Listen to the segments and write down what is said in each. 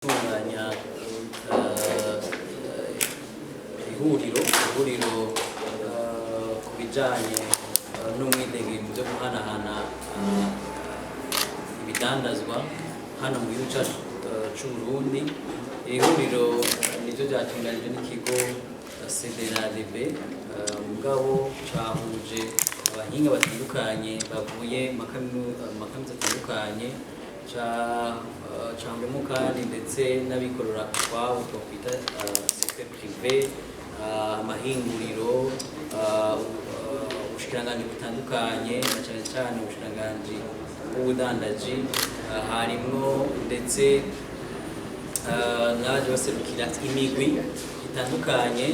Tunganya ihuriro ku bijyanye n'umwidegemvyo byo guhanahana ibidandazwa hano mu gihugu cyacu cy'u Burundi. Ihuriro niryo ryatunganijwe n'ikigo CDRDB mugabo cahuje abahinga batandukanye bavuye mu makaminuza atandukanye cangwemo kandi ndetse n'abikorera utwabo twakwita secteur privé, amahinguriro, ubushikiranganji butandukanye na cyane cyane ubushikiranganji bw'ubudandaji, harimwo ndetse n'abaje baserukira imigwi itandukanye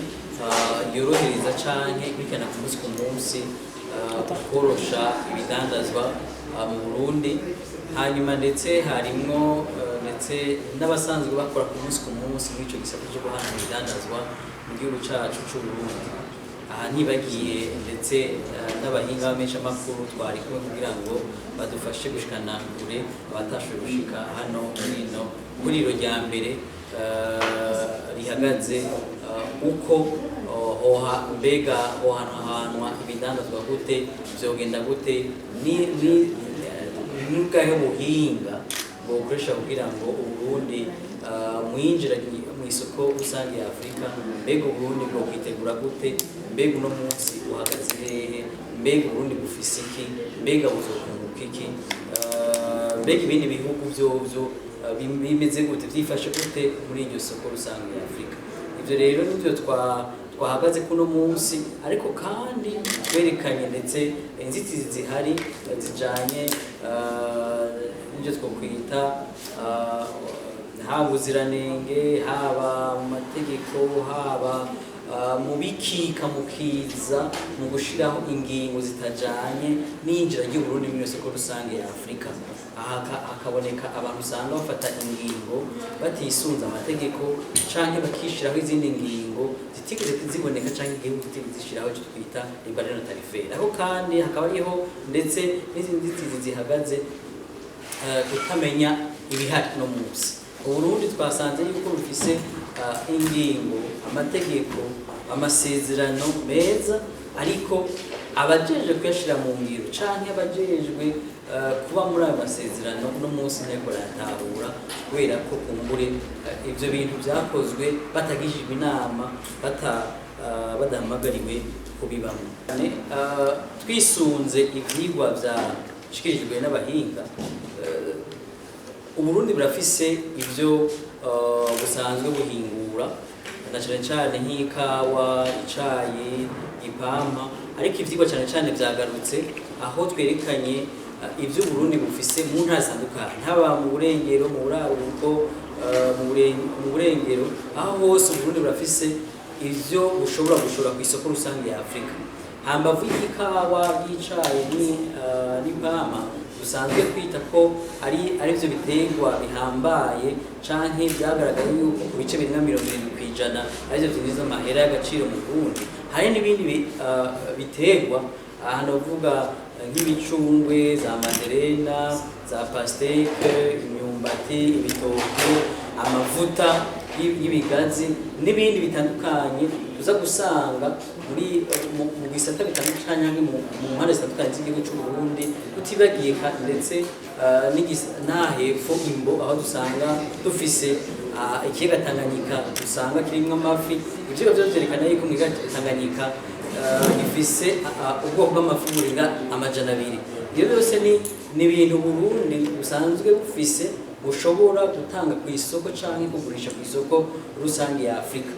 yorohereza canke ikurikirana ku munsi ku munsi korosha ibidandazwa mu Burundi. Hanyuma ndetse harimwo ndetse n'abasanzwe bakora ku munsi muri ico gisata cyo guhanahana ibidandazwa mu gihugu cacu c'u Burundi. Aha ntibagiye ndetse n'abahinga b'ameshamakuru twari kumwe kugira ngo badufashe gushikana kure abatashoboye gushika hano hino ihuriro rya mbere rihagaze uko mbega hohanahanwa ibidandazwa gute, vyogenda gute, n'ubwahe buhinga bwokoresha kugira ngo Uburundi mwinjira mu isoko rusange ya Afrika. Mbega Uburundi bwo kwitegura gute, mbega uno munsi uhagaze hehe, mbega Uburundi bufise iki, mbega buzokunguka iki, mbega ibindi bihugu vyovyo bimeze gute, vyifashe gute muri iryo soko rusange ya Afrika. Ivyo rero nivyo twahagaze kuno munsi, ariko kandi twerekanye ndetse inzitizi zihari zijanye n'ibyo twokwita haba ubuziranenge, haba mu mategeko, haba mu bikika mukiza mu gushiraho ingingo zitajanye n'injira ry'Uburundi mu isoko rusange ya Afrika. Aha hakaboneka abantu usanga bafata ingingo batisunze amategeko canke bakishiraho izindi ngingo zitigeze ziboneka canke igihugu kitigeze zishiraho icyo twita barrière tarifaire. Aho kandi hakaba ariho ndetse n'izindi nzitizi zihagaze kutamenya ibihari no munsi. Uburundi twasanze yuko bufise ingingo, amategeko, amasezerano meza, ariko abajejwe kuyashira mu ngiro canke abajejwe kuba muri ayo masezerano no munsi nteko yatahura, kubera ko kumbure ivyo bintu vyakozwe batagishijwe inama, badahamagariwe kubibamwo. Twisunze ivyigwa vyashikirijwe n'abahinga, Uburundi burafise ivyo busanzwe buhingura na cyane cyane nk'ikawa, icayi, ipampa, ariko ivyigwa cyane cyane vyagarutse aho twerekanye ivyo Burundi bufise mu ntara zitandukanye, haba mu burengero, mu buraruko, mu burengero, aho hose Burundi burafise ivyo bushobora gushora ku isoko rusange ya Afrika. Hambavu y'ikawa, y'icayi n'ipampa dusanzwe kwita ko ari byo biterwa bihambaye canke byagaragaye yuko ku bice birenga 70% arivyo vyinjiza amahera y'agaciro mu Burundi. Hari n'ibindi biterwa ahantu bavuga nk'ibicungwe, za manderena, za pasteke, imyumbati, ibitoke, amavuta y'ibigazi n'ibindi bitandukanye uza gusanga mu gisata bitandukanye mu mpande zitandukanye z'igihugu cy'u Burundi, tutibagiye ndetse n'ahepfo imbo, aho dusanga dufise ikiyaga Tanganyika dusanga kirimwo amafi. Ivyo vyerekana yuko mu kiyaga Tanganyika gifise ubwoko bw'amafi burenga 200. Iyo byose ni ibintu Burundi busanzwe bufise bushobora gutanga ku isoko canke kugurisha ku isoko rusange ya Afrika.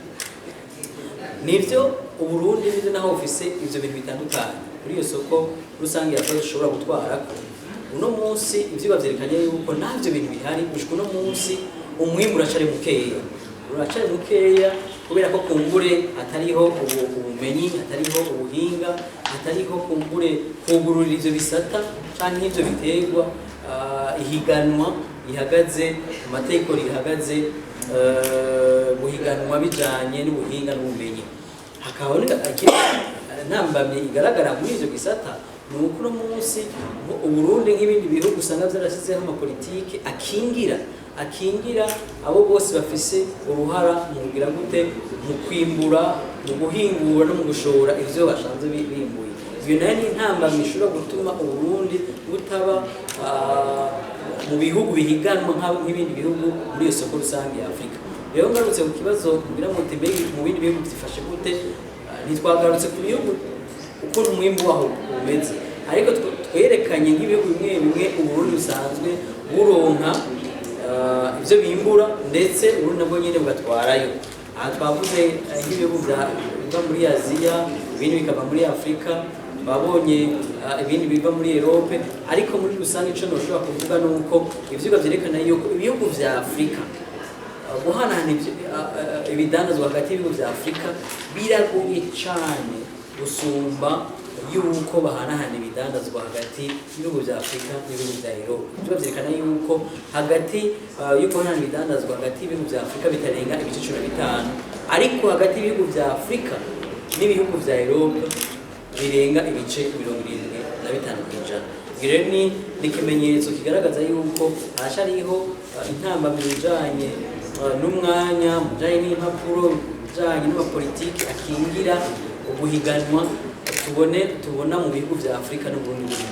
Nivyo Uburundi nivyo naho ufise ivyo bintu bitandukanye kuri iyo soko rusange ya Afrika ushobora gutwarako. Uno munsi ivyo bavyerekanye yuko navyo bintu bihari, gushika uno munsi umwimbu uracari mukeya kubera ko kumbure hatariho ubumenyi, hatariho ubuhinga, hatariho kumbure kugururira ivyo bisata canke ivyo biterwa, ihiganwa ihagaze, amategeko rihagaze, guhiganwa bijanye n'ubuhinga n'ubumenyi. Hakaboneka ntambamye igaragara muri ivyo gisata, nuko uno munsi Uburundi nk'ibindi bihugu usanga vyarashizeho amapolitike akingira akingira abo bose bafise uruhara mu kugira gute mu kwimbura mu guhingura no mu gushora ivyo bashanze bimbuye. Iyo nayo ni intambamyi ishobora gutuma Uburundi butaba mu bihugu bihiganwa nk'ibindi bihugu muri iyo soko rusange ya Afrika. Rero ngarutse ku kibazo kugira ngo tembere mu bindi bihugu byifashe gute, ntitwagarutse ku bihugu uko umwimbu waho umeze, ariko twerekanye nk'ibihugu bimwe bimwe Uburundi busanzwe buronka ivyo bimbura ndetse Uburundi nabwo nyene bugatwarayo. Aha twavuze nk'ibihugu biva muri Aziya, ibindi bikava muri Afrika, babonye ibindi biva muri Europe, ariko muri rusange ico noshobora kuvuga nuko ivyigwa vyerekana yuko ibihugu vya Afrika guhanahana ibidandazwa hagati y'ibihugu vya Afrika biragoye cane gusumba yuko bahanahana ibidandazwa hagati y'ibihugu vya Afrika n'ibihugu vya Europe. Ivyo vyerekana yuko hagati yuko bahanahana ibidandazwa hagati y'ibihugu vya Afrika bitarenga ibice 15, ariko hagati y'ibihugu vya Afrika n'ibihugu vya Europe birenga ibice 75%. Rero ni ikimenyetso kigaragaza yuko hashariho intambamyi bijanye n'umwanya, mujanye n'impapuro, mujanye n'amapolitiki akingira uguhiganwa tubona mu bihugu vya Afrika n'Uburundi.